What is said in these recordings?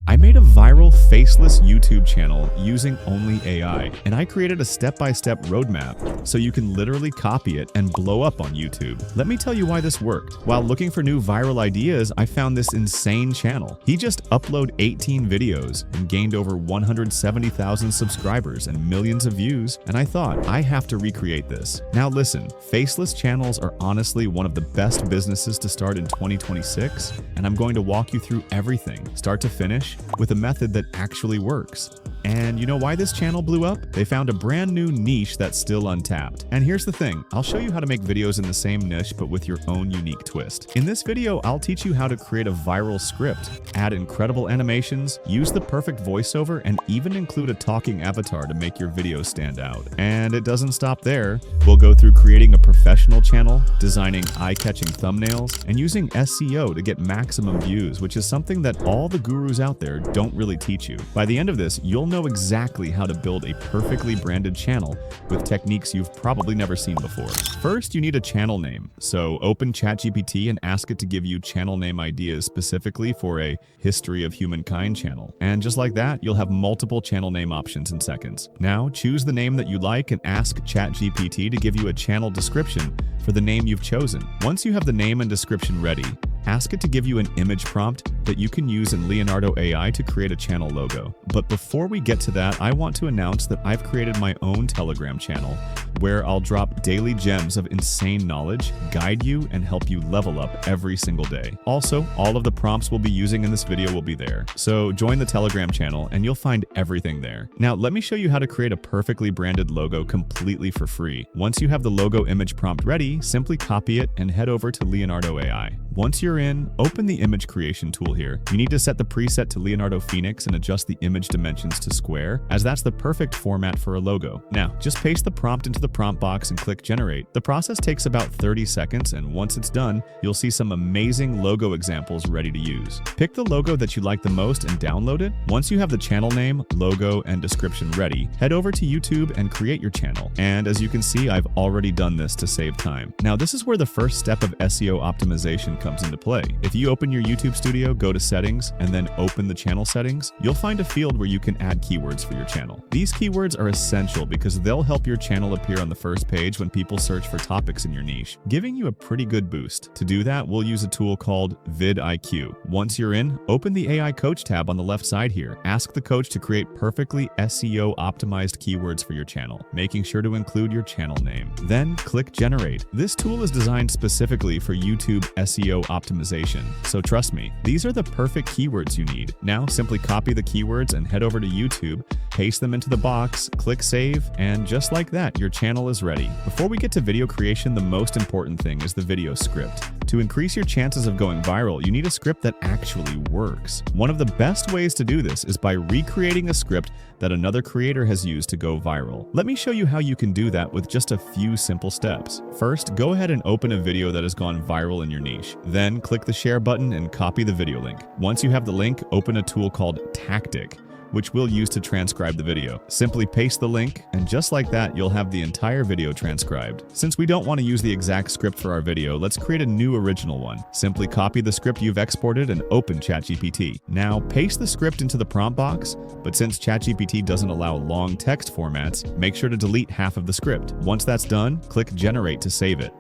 I made a viral faceless YouTube channel using only AI, and I created a step-by-step roadmap so you can literally copy it and blow up on YouTube. Let me tell you why this worked. While looking for new viral ideas, I found this insane channel. He just uploaded 18 videos and gained over 170,000 subscribers and millions of views, and I thought, I have to recreate this. Now listen, faceless channels are honestly one of the best businesses to start in 2026, and I'm going to walk you through everything, start to finish, with a method that actually works. And you know why this channel blew up? They found a brand new niche that's still untapped. And here's the thing, I'll show you how to make videos in the same niche but with your own unique twist. In this video, I'll teach you how to create a viral script, add incredible animations, use the perfect voiceover, and even include a talking avatar to make your videos stand out. And it doesn't stop there. We'll go through creating a professional channel, designing eye-catching thumbnails, and using SEO to get maximum views, which is something that all the gurus out there don't really teach you. By the end of this, you'll know exactly how to build a perfectly branded channel with techniques you've probably never seen before. First, you need a channel name. So open ChatGPT and ask it to give you channel name ideas specifically for a History of Humankind channel. And just like that, you'll have multiple channel name options in seconds. Now, choose the name that you like and ask ChatGPT to give you a channel description for the name you've chosen. Once you have the name and description ready, ask it to give you an image prompt that you can use in Leonardo AI to create a channel logo. But before we get to that, I want to announce that I've created my own Telegram channel where I'll drop daily gems of insane knowledge, guide you, and help you level up every single day. Also, all of the prompts we'll be using in this video will be there. So join the Telegram channel and you'll find everything there. Now, let me show you how to create a perfectly branded logo completely for free. Once you have the logo image prompt ready, simply copy it and head over to Leonardo AI. Once you're in, open the image creation tool here. You need to set the preset to Leonardo Phoenix and adjust the image dimensions to square, as that's the perfect format for a logo. Now, just paste the prompt into the prompt box and click generate. The process takes about 30 seconds, and once it's done, you'll see some amazing logo examples ready to use. Pick the logo that you like the most and download it. Once you have the channel name, logo, and description ready, head over to YouTube and create your channel. And as you can see, I've already done this to save time. Now, this is where the first step of SEO optimization comes into play. If you open your YouTube studio, go to settings, and then open the channel settings, you'll find a field where you can add keywords for your channel. These keywords are essential because they'll help your channel appear on the first page when people search for topics in your niche, giving you a pretty good boost. To do that, we'll use a tool called vidIQ. Once you're in, open the AI Coach tab on the left side here. Ask the coach to create perfectly SEO optimized keywords for your channel, making sure to include your channel name. Then click generate. This tool is designed specifically for YouTube SEO optimization, so trust me, these are the perfect keywords you need. Now simply copy the keywords and head over to YouTube, paste them into the box, click save, and just like that, your channel is ready. Before we get to video creation, the most important thing is the video script. To increase your chances of going viral, you need a script that actually works. One of the best ways to do this is by recreating a script that another creator has used to go viral. Let me show you how you can do that with just a few simple steps. First, go ahead and open a video that has gone viral in your niche. Then click the share button and copy the video link. Once you have the link, open a tool called Tactic, which we'll use to transcribe the video. Simply paste the link, and just like that, you'll have the entire video transcribed. Since we don't want to use the exact script for our video, let's create a new original one. Simply copy the script you've exported and open ChatGPT. Now, paste the script into the prompt box, but since ChatGPT doesn't allow long text formats, make sure to delete half of the script. Once that's done, click Generate to save it.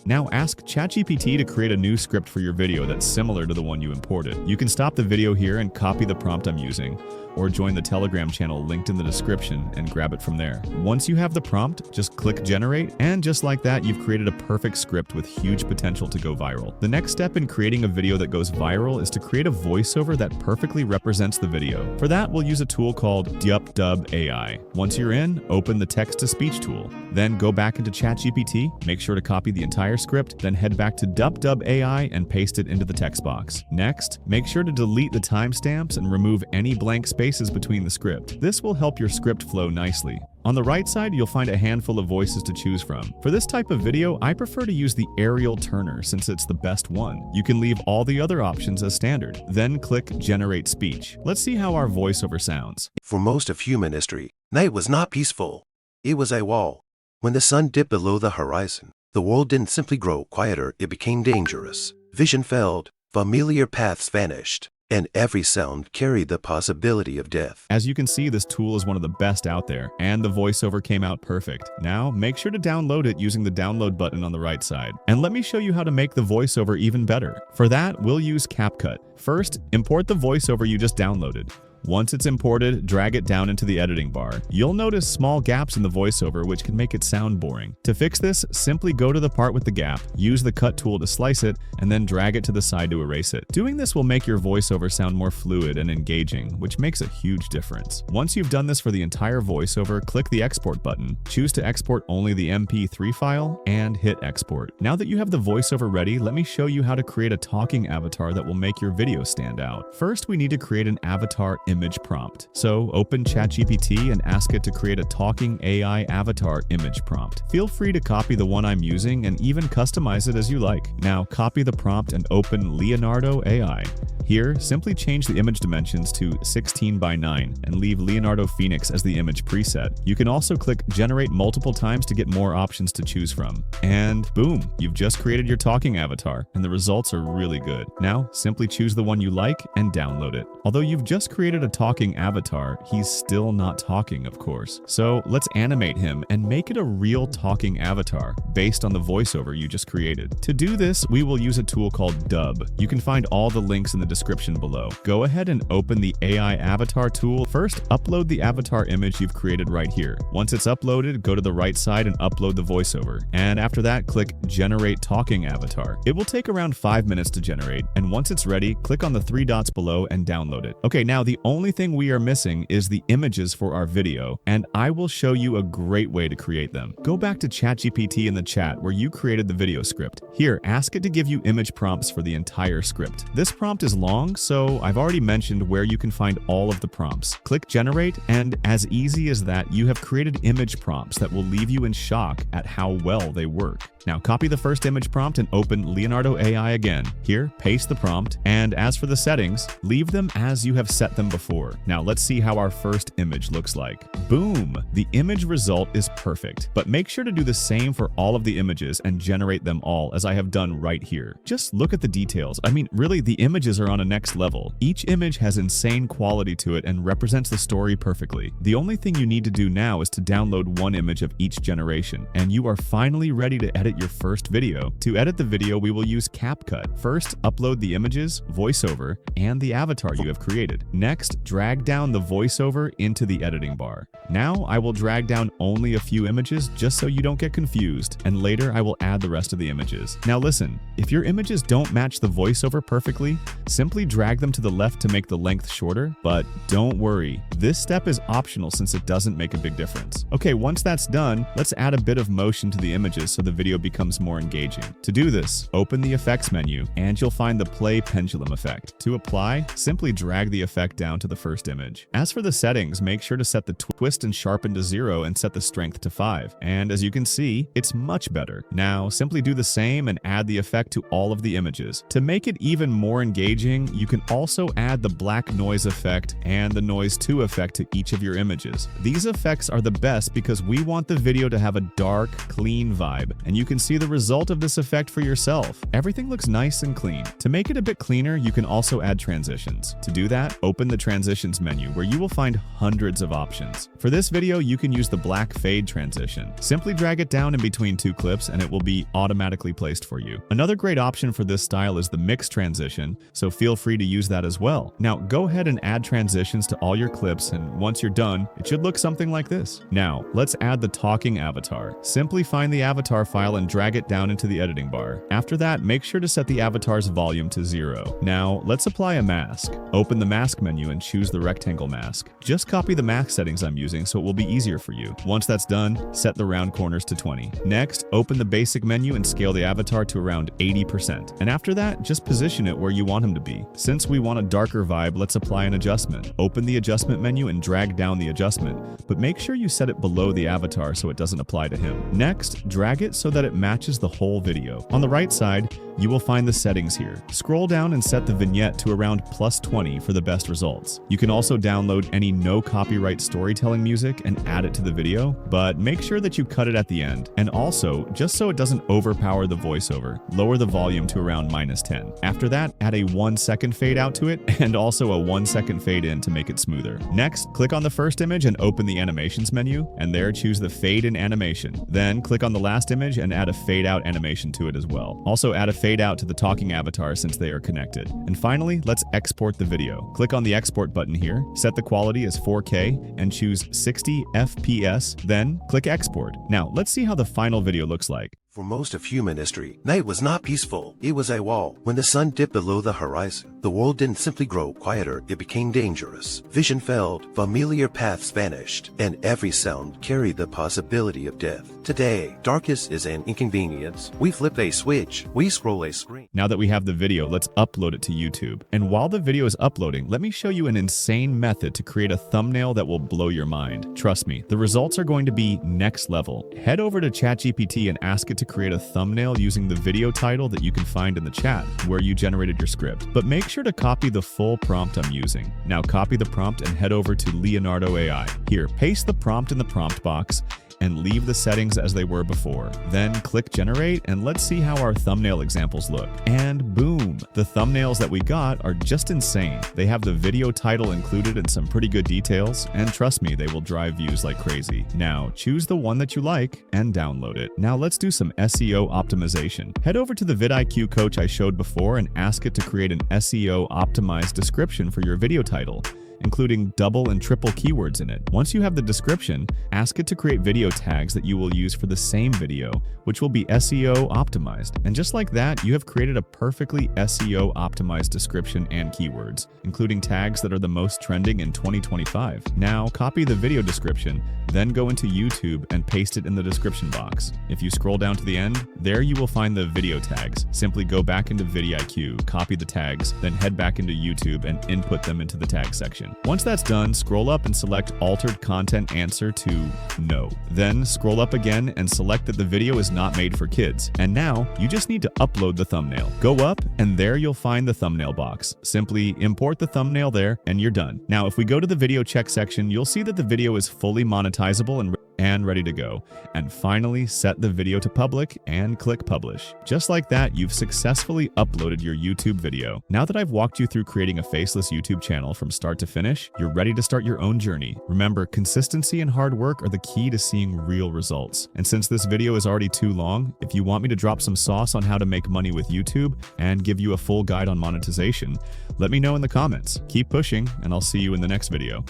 Now ask ChatGPT to create a new script for your video that's similar to the one you imported. You can stop the video here and copy the prompt I'm using, or join the Telegram channel linked in the description and grab it from there. Once you have the prompt, just click generate, and just like that, you've created a perfect script with huge potential to go viral. The next step in creating a video that goes viral is to create a voiceover that perfectly represents the video. For that, we'll use a tool called untapped AI. Once you're in, open the text-to-speech tool. Then go back into ChatGPT, make sure to copy the entire script, then head back to untapped AI and paste it into the text box. Next, make sure to delete the timestamps and remove any blank spaces between the script. This will help your script flow nicely. On the right side, you'll find a handful of voices to choose from. For this type of video, I prefer to use the Ariel Turner since it's the best one. You can leave all the other options as standard. Then click Generate Speech. Let's see how our voiceover sounds. For most of human history, night was not peaceful. It was a wall. When the sun dipped below the horizon, the world didn't simply grow quieter, it became dangerous. Vision failed, familiar paths vanished, and every sound carried the possibility of death. As you can see, this tool is one of the best out there, and the voiceover came out perfect. Now, make sure to download it using the download button on the right side. And let me show you how to make the voiceover even better. For that, we'll use CapCut. First, import the voiceover you just downloaded. Once it's imported, drag it down into the editing bar. You'll notice small gaps in the voiceover which can make it sound boring. To fix this, simply go to the part with the gap, use the cut tool to slice it, and then drag it to the side to erase it. Doing this will make your voiceover sound more fluid and engaging, which makes a huge difference. Once you've done this for the entire voiceover, click the export button, choose to export only the MP3 file, and hit export. Now that you have the voiceover ready, let me show you how to create a talking avatar that will make your video stand out. First, we need to create an avatar image prompt. So open ChatGPT and ask it to create a talking AI avatar image prompt. Feel free to copy the one I'm using and even customize it as you like. Now copy the prompt and open Leonardo AI. Here, simply change the image dimensions to 16 by 9 and leave Leonardo Phoenix as the image preset. You can also click generate multiple times to get more options to choose from. And boom, you've just created your talking avatar, and the results are really good. Now, simply choose the one you like and download it. Although you've just created a talking avatar, he's still not talking, of course. So let's animate him and make it a real talking avatar based on the voiceover you just created. To do this, we will use a tool called Dub. You can find all the links in the description below. Go ahead and open the AI avatar tool. First, upload the avatar image you've created right here. Once it's uploaded, go to the right side and upload the voiceover. And after that, click Generate Talking Avatar. It will take around 5 minutes to generate, and once it's ready, click on the 3 dots below and download it. Okay, now the only thing we are missing is the images for our video, and I will show you a great way to create them. Go back to ChatGPT in the chat where you created the video script. Here, ask it to give you image prompts for the entire script. This prompt is long, so I've already mentioned where you can find all of the prompts. Click Generate, and as easy as that, you have created image prompts that will leave you in shock at how well they work. Now copy the first image prompt and open Leonardo AI again. Here, paste the prompt, and as for the settings, leave them as you have set them before. Now let's see how our first image looks like. Boom! The image result is perfect, but make sure to do the same for all of the images and generate them all as I have done right here. Just look at the details. I mean, really, the images are on a next level. Each image has insane quality to it and represents the story perfectly. The only thing you need to do now is to download one image of each generation, and you are finally ready to edit your first video. To edit the video, we will use CapCut. First, upload the images, voiceover, and the avatar you have created. Next, drag down the voiceover into the editing bar. Now, I will drag down only a few images just so you don't get confused, and later I will add the rest of the images. Now listen, if your images don't match the voiceover perfectly, simply drag them to the left to make the length shorter, but don't worry, this step is optional since it doesn't make a big difference. Okay, once that's done, let's add a bit of motion to the images so the video becomes more engaging. To do this, open the effects menu and you'll find the play pendulum effect. To apply, simply drag the effect down to the first image. As for the settings, make sure to set the twist and sharpen to 0 and set the strength to 5. And as you can see, it's much better. Now, simply do the same and add the effect to all of the images. To make it even more engaging, you can also add the black noise effect and the noise 2 effect to each of your images. These effects are the best because we want the video to have a dark, clean vibe, and you can see the result of this effect for yourself. Everything looks nice and clean. To make it a bit cleaner, you can also add transitions. To do that, open the transitions menu where you will find hundreds of options. For this video, you can use the black fade transition. Simply drag it down in between 2 clips and it will be automatically placed for you. Another great option for this style is the mix transition, so feel free to use that as well. Now go ahead and add transitions to all your clips, and once you're done, it should look something like this. Now, let's add the talking avatar. Simply find the avatar file and drag it down into the editing bar. After that, make sure to set the avatar's volume to 0. Now, let's apply a mask. Open the mask menu and choose the rectangle mask. Just copy the mask settings I'm using so it will be easier for you. Once that's done, set the round corners to 20. Next, open the basic menu and scale the avatar to around 80%. And after that, just position it where you want him to be. Since we want a darker vibe, let's apply an adjustment. Open the adjustment menu and drag down the adjustment, but make sure you set it below the avatar so it doesn't apply to him. Next, drag it so that it matches the whole video. On the right side, you will find the settings here. Scroll down and set the vignette to around +20 for the best results. You can also download any no copyright storytelling music and add it to the video, but make sure that you cut it at the end. And also, just so it doesn't overpower the voiceover, lower the volume to around -10. After that, add a 1-second fade out to it and also a 1-second fade in to make it smoother. Next, click on the first image and open the animations menu, and there choose the fade in animation. Then click on the last image and add a fade out animation to it as well. Also add a fade out to the talking avatar since they are connected. And finally, let's export the video. Click on the export button here, set the quality as 4K, and choose 60 FPS, then click export. Now, let's see how the final video looks like. For most of human history, night was not peaceful. It was a wall. When the sun dipped below the horizon, the world didn't simply grow quieter, it became dangerous. Vision failed, familiar paths vanished, and every sound carried the possibility of death. Today, darkness is an inconvenience. We flip a switch, we scroll a screen. Now that we have the video, let's upload it to YouTube. And while the video is uploading, let me show you an insane method to create a thumbnail that will blow your mind. Trust me, the results are going to be next level. Head over to ChatGPT and ask it to create a thumbnail using the video title that you can find in the chat where you generated your script. But make sure to copy the full prompt I'm using. Now copy the prompt and head over to Leonardo AI. Here, paste the prompt in the prompt box and leave the settings as they were before. Then click generate and let's see how our thumbnail examples look. And boom, the thumbnails that we got are just insane. They have the video title included and some pretty good details, and trust me, they will drive views like crazy. Now choose the one that you like and download it. Now let's do some SEO optimization. Head over to the vidIQ coach I showed before and ask it to create an SEO optimized description for your video title, including double and triple keywords in it. Once you have the description, ask it to create video tags that you will use for the same video, which will be SEO optimized. And just like that, you have created a perfectly SEO optimized description and keywords, including tags that are the most trending in 2025. Now copy the video description, then go into YouTube and paste it in the description box. If you scroll down to the end, there you will find the video tags. Simply go back into vidIQ, copy the tags, then head back into YouTube and input them into the tag section. Once that's done, scroll up and select Altered Content Answer to No. Then scroll up again and select that the video is not made for kids. And now you just need to upload the thumbnail. Go up and there you'll find the thumbnail box. Simply import the thumbnail there and you're done. Now if we go to the video check section, you'll see that the video is fully monetizable and ready to go. And finally, set the video to public and click publish. Just like that, you've successfully uploaded your YouTube video. Now that I've walked you through creating a faceless YouTube channel from start to finish, you're ready to start your own journey. Remember, consistency and hard work are the key to seeing real results. And since this video is already too long, if you want me to drop some sauce on how to make money with YouTube and give you a full guide on monetization, let me know in the comments. Keep pushing, and I'll see you in the next video.